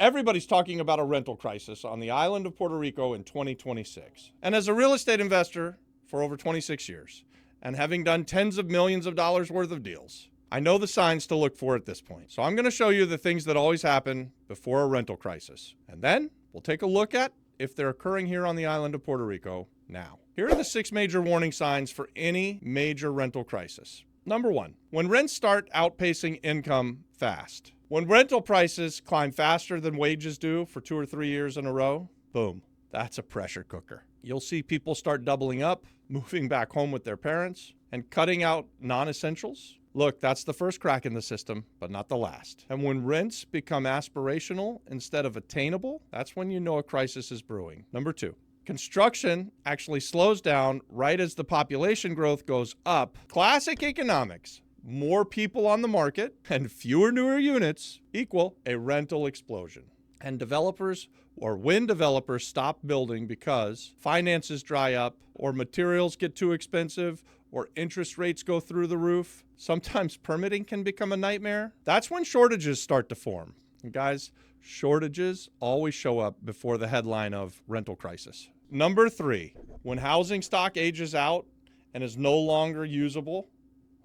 Everybody's talking about a rental crisis on the island of Puerto Rico in 2026. And as a real estate investor for over 26 years, and having done tens of millions of dollars worth of deals, I know the signs to look for at this point. So I'm going to show you the things that always happen before a rental crisis. And then we'll take a look at if they're occurring here on the island of Puerto Rico now. Here are the 6 major warning signs for any major rental crisis. Number 1, when rents start outpacing income fast. When rental prices climb faster than wages do for 2 or 3 years in a row, boom, that's a pressure cooker. You'll see people start doubling up, moving back home with their parents, and cutting out non-essentials. Look, that's the first crack in the system, but not the last. And when rents become aspirational instead of attainable, that's when you know a crisis is brewing. Number 2, construction actually slows down right as the population growth goes up. Classic economics. More people on the market and fewer newer units equal a rental explosion. And developers, or when developers stop building because finances dry up, or materials get too expensive, or interest rates go through the roof, sometimes permitting can become a nightmare. That's when shortages start to form. And guys, shortages always show up before the headline of rental crisis. Number 3, when housing stock ages out and is no longer usable,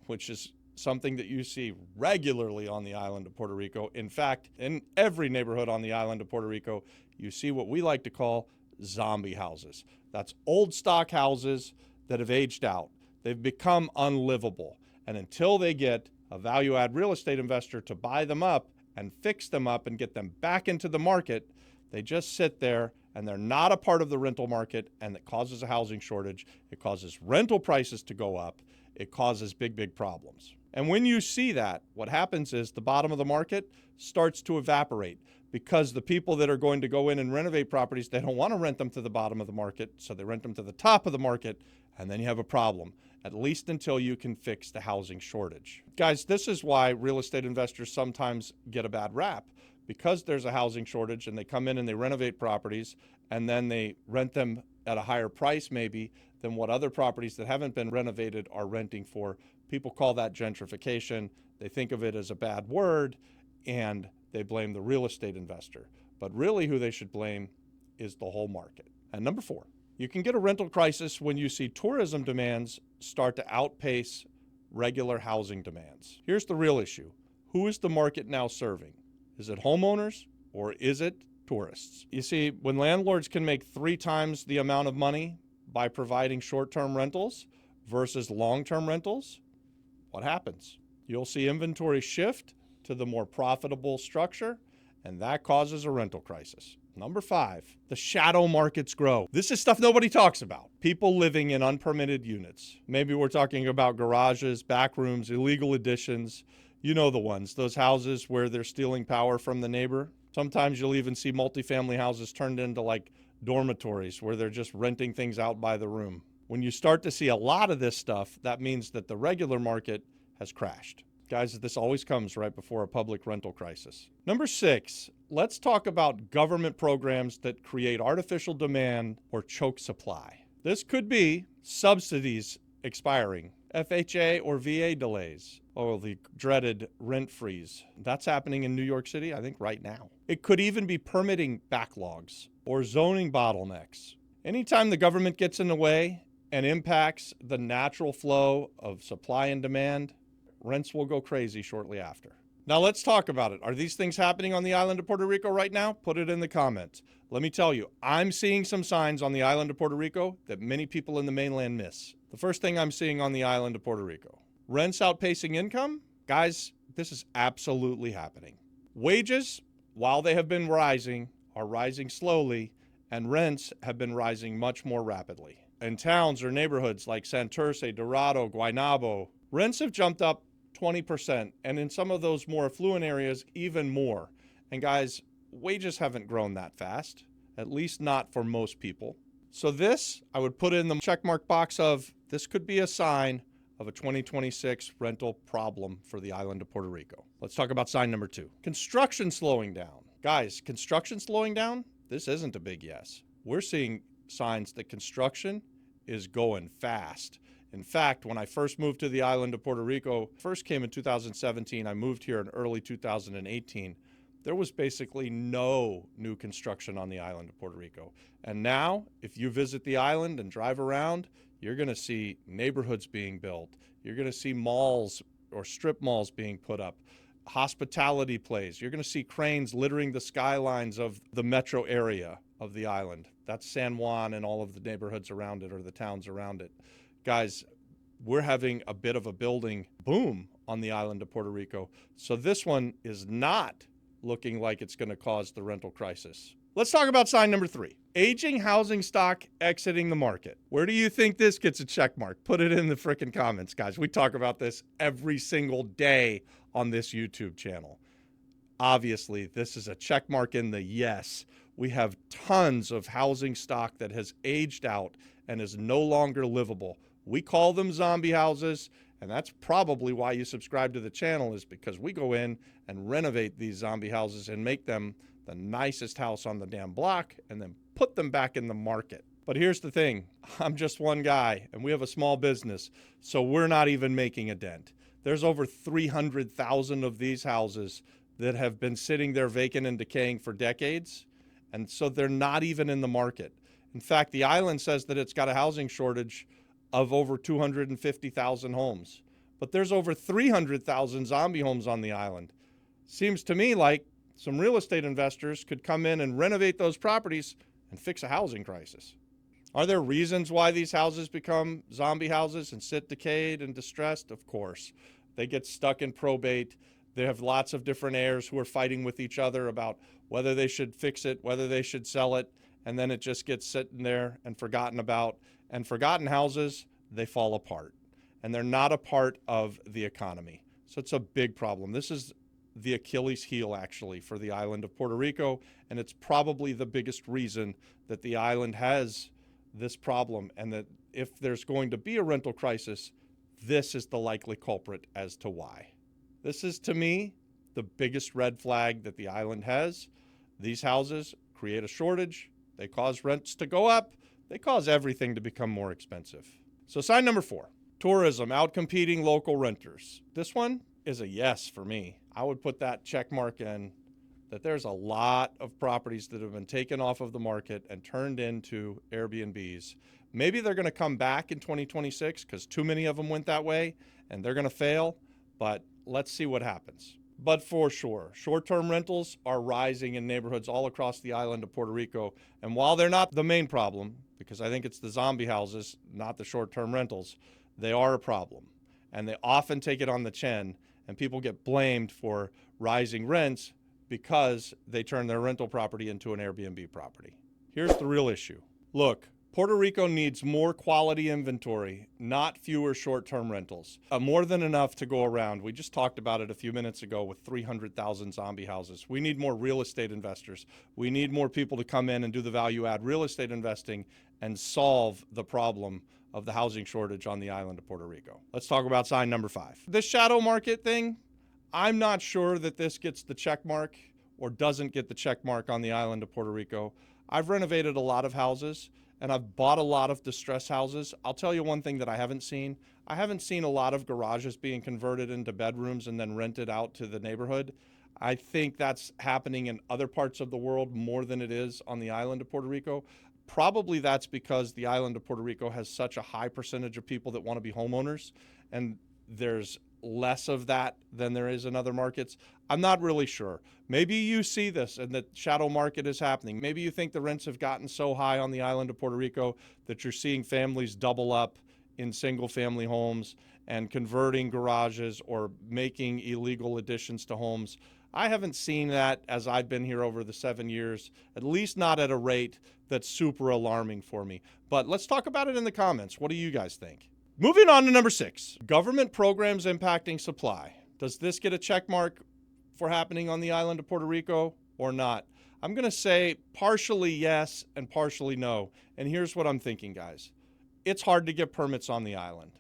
which is something that you see regularly on the island of Puerto Rico. In fact, in every neighborhood on the island of Puerto Rico, you see what we like to call zombie houses. That's old stock houses that have aged out. They've become unlivable. And until they get a value-add real estate investor to buy them up and fix them up and get them back into the market, they just sit there and they're not a part of the rental market, and it causes a housing shortage. It causes rental prices to go up. It causes big problems. And when you see that, what happens is the bottom of the market starts to evaporate because the people that are going to go in and renovate properties, they don't want to rent them to the bottom of the market, so they rent them to the top of the market, and then you have a problem, at least until you can fix the housing shortage. Guys, this is why real estate investors sometimes get a bad rap, because there's a housing shortage and they come in and they renovate properties and then they rent them at a higher price maybe than what other properties that haven't been renovated are renting for. People call that gentrification. They think of it as a bad word and they blame the real estate investor. But really who they should blame is the whole market. And number 4, you can get a rental crisis when you see tourism demands start to outpace regular housing demands. Here's the real issue. Who is the market now serving? Is it homeowners or is it tourists? You see, when landlords can make 3 times the amount of money by providing short-term rentals versus long-term rentals, what happens? You'll see inventory shift to the more profitable structure, and that causes a rental crisis. Number 5, the shadow markets grow. This is stuff nobody talks about. People living in unpermitted units. Maybe we're talking about garages, back rooms, illegal additions. You know the ones, those houses where they're stealing power from the neighbor. Sometimes you'll even see multifamily houses turned into like dormitories where they're just renting things out by the room. When you start to see a lot of this stuff, that means that the regular market has crashed. Guys, this always comes right before a public rental crisis. Number 6, let's talk about government programs that create artificial demand or choke supply. This could be subsidies expiring, FHA or VA delays, or the dreaded rent freeze. That's happening in New York City, I think, right now. It could even be permitting backlogs or zoning bottlenecks. Anytime the government gets in the way and impacts the natural flow of supply and demand, rents will go crazy shortly after. Now let's talk about it. Are these things happening on the island of Puerto Rico right now? Put it in the comments. Let me tell you, I'm seeing some signs on the island of Puerto Rico that many people in the mainland miss. The first thing I'm seeing on the island of Puerto Rico, rents outpacing income. Guys, this is absolutely happening. Wages, while they have been rising, are rising slowly, and rents have been rising much more rapidly. In towns or neighborhoods like Santurce, Dorado, Guaynabo, rents have jumped up 20%, and in some of those more affluent areas, even more. And guys, wages haven't grown that fast, at least not for most people. So this, I would put in the checkmark box of, this could be a sign of a 2026 rental problem for the island of Puerto Rico. Let's talk about sign number 2. Construction slowing down. Guys, construction slowing down? This isn't a big yes. We're seeing signs that construction is going fast. In fact, when I first moved to the island of Puerto Rico, first came in 2017, I moved here in early 2018. there was basically no new construction on the island of Puerto Rico. And now, if you visit the island and drive around, you're going to see neighborhoods being built. You're going to see malls or strip malls being put up, hospitality plays. You're going to see cranes littering the skylines of the metro area of the island. That's San Juan and all of the neighborhoods around it, or the towns around it. Guys, we're having a bit of a building boom on the island of Puerto Rico. So this one is not looking like it's going to cause the rental crisis. Let's talk about sign number 3. Aging housing stock exiting the market. Where do you think this gets a check mark? Put it in the frickin' comments, guys. We talk about this every single day on this YouTube channel. Obviously, this is a check mark in the yes. We have tons of housing stock that has aged out and is no longer livable. We call them zombie houses, and that's probably why you subscribe to the channel, is because we go in and renovate these zombie houses and make them the nicest house on the damn block and then put them back in the market. But here's the thing. I'm just one guy, and we have a small business, so we're not even making a dent. There's over 300,000 of these houses that have been sitting there vacant and decaying for decades, and so they're not even in the market. In fact, the island says that it's got a housing shortage of over 250,000 homes. But there's over 300,000 zombie homes on the island. Seems to me like some real estate investors could come in and renovate those properties and fix a housing crisis. Are there reasons why these houses become zombie houses and sit decayed and distressed? Of course. They get stuck in probate. They have lots of different heirs who are fighting with each other about whether they should fix it, whether they should sell it, and then it just gets sitting there and forgotten about. And forgotten houses, they fall apart. And they're not a part of the economy. So it's a big problem. This is the Achilles heel, actually, for the island of Puerto Rico, and it's probably the biggest reason that the island has this problem, and that if there's going to be a rental crisis, this is the likely culprit as to why. This is, to me, the biggest red flag that the island has. These houses create a shortage. They cause rents to go up. They cause everything to become more expensive. So sign number 4, tourism outcompeting local renters. This one is a yes for me. I would put that check mark in that there's a lot of properties that have been taken off of the market and turned into Airbnbs. Maybe they're going to come back in 2026 because too many of them went that way and they're going to fail, but let's see what happens. But for sure, short-term rentals are rising in neighborhoods all across the island of Puerto Rico. And while they're not the main problem, because I think it's the zombie houses, not the short-term rentals, they are a problem. And they often take it on the chin, and people get blamed for rising rents because they turn their rental property into an Airbnb property. Here's the real issue. Look, Puerto Rico needs more quality inventory, not fewer short-term rentals. More than enough to go around. We just talked about it a few minutes ago with 300,000 zombie houses. We need more real estate investors. We need more people to come in and do the value-add real estate investing and solve the problem of the housing shortage on the island of Puerto Rico. Let's talk about sign number 5. This shadow market thing, I'm not sure that this gets the check mark or doesn't get the check mark on the island of Puerto Rico. I've renovated a lot of houses, and I've bought a lot of distressed houses. I'll tell you one thing that I haven't seen. I haven't seen a lot of garages being converted into bedrooms and then rented out to the neighborhood. I think that's happening in other parts of the world more than it is on the island of Puerto Rico. Probably that's because the island of Puerto Rico has such a high percentage of people that want to be homeowners, and there's less of that than there is in other markets. I'm not really sure. Maybe you see this and the shadow market is happening. Maybe you think the rents have gotten so high on the island of Puerto Rico that you're seeing families double up in single family homes and converting garages or making illegal additions to homes. I haven't seen that as I've been here over the 7 years, at least not at a rate that's super alarming for me. But let's talk about it in the comments. What do you guys think? Moving on to number 6, government programs impacting supply. Does this get a check mark for happening on the island of Puerto Rico or not? I'm going to say partially yes and partially no. And here's what I'm thinking, guys. It's hard to get permits on the island.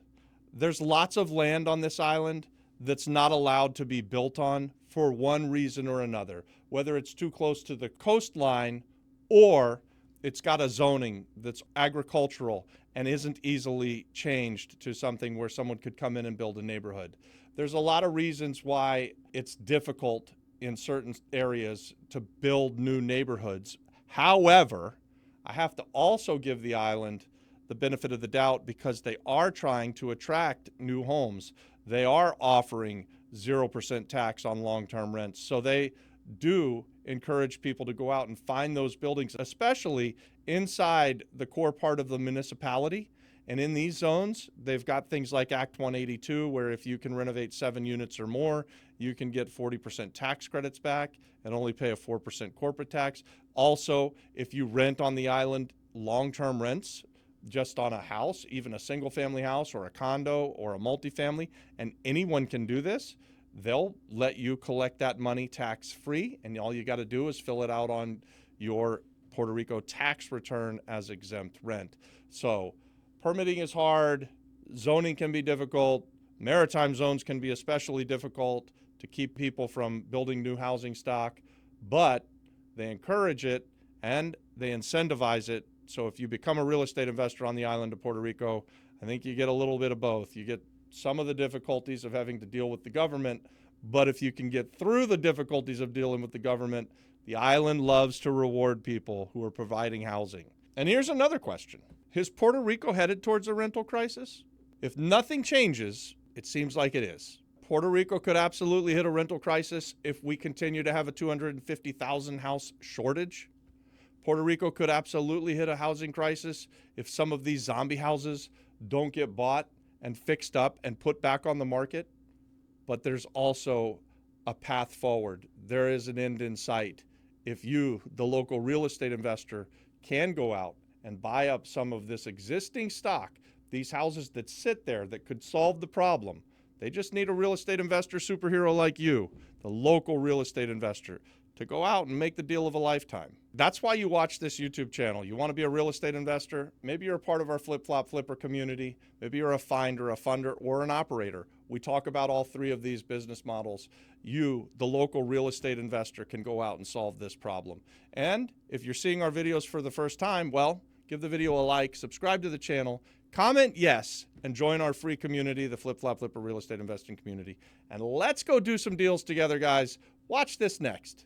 There's lots of land on this island that's not allowed to be built on for one reason or another, whether it's too close to the coastline or it's got a zoning that's agricultural and isn't easily changed to something where someone could come in and build a neighborhood. There's a lot of reasons why it's difficult in certain areas to build new neighborhoods. However, I have to also give the island the benefit of the doubt because they are trying to attract new homes. They are offering 0% tax on long-term rents. So they do encourage people to go out and find those buildings, especially inside the core part of the municipality. And in these zones, they've got things like Act 182, where if you can renovate 7 units or more, you can get 40% tax credits back and only pay a 4% corporate tax. Also, if you rent on the island long-term rents, just on a house, even a single family house or a condo or a multifamily, and anyone can do this, they'll let you collect that money tax-free, and all you got to do is fill it out on your Puerto Rico tax return as exempt rent. So permitting is hard, zoning can be difficult, maritime zones can be especially difficult to keep people from building new housing stock, but they encourage it and they incentivize it. So if you become a real estate investor on the island of Puerto Rico, I think you get a little bit of both. You get some of the difficulties of having to deal with the government, but if you can get through the difficulties of dealing with the government, the island loves to reward people who are providing housing. And here's another question. Is Puerto Rico headed towards a rental crisis? If nothing changes, it seems like it is. Puerto Rico could absolutely hit a rental crisis if we continue to have a 250,000 house shortage. Puerto Rico could absolutely hit a housing crisis if some of these zombie houses don't get bought and fixed up and put back on the market. But there's also a path forward. There is an end in sight. If you, the local real estate investor, can go out and buy up some of this existing stock, these houses that sit there that could solve the problem, they just need a real estate investor superhero like you, the local real estate investor, to go out and make the deal of a lifetime. That's why you watch this YouTube channel. You want to be a real estate investor? Maybe you're a part of our Flip-Flop Flipper community. Maybe you're a finder, a funder, or an operator. We talk about all three of these business models. You, the local real estate investor, can go out and solve this problem. And if you're seeing our videos for the first time, well, give the video a like, subscribe to the channel, comment yes, and join our free community, the Flip-Flop Flipper Real Estate Investing Community. And let's go do some deals together, guys. Watch this next.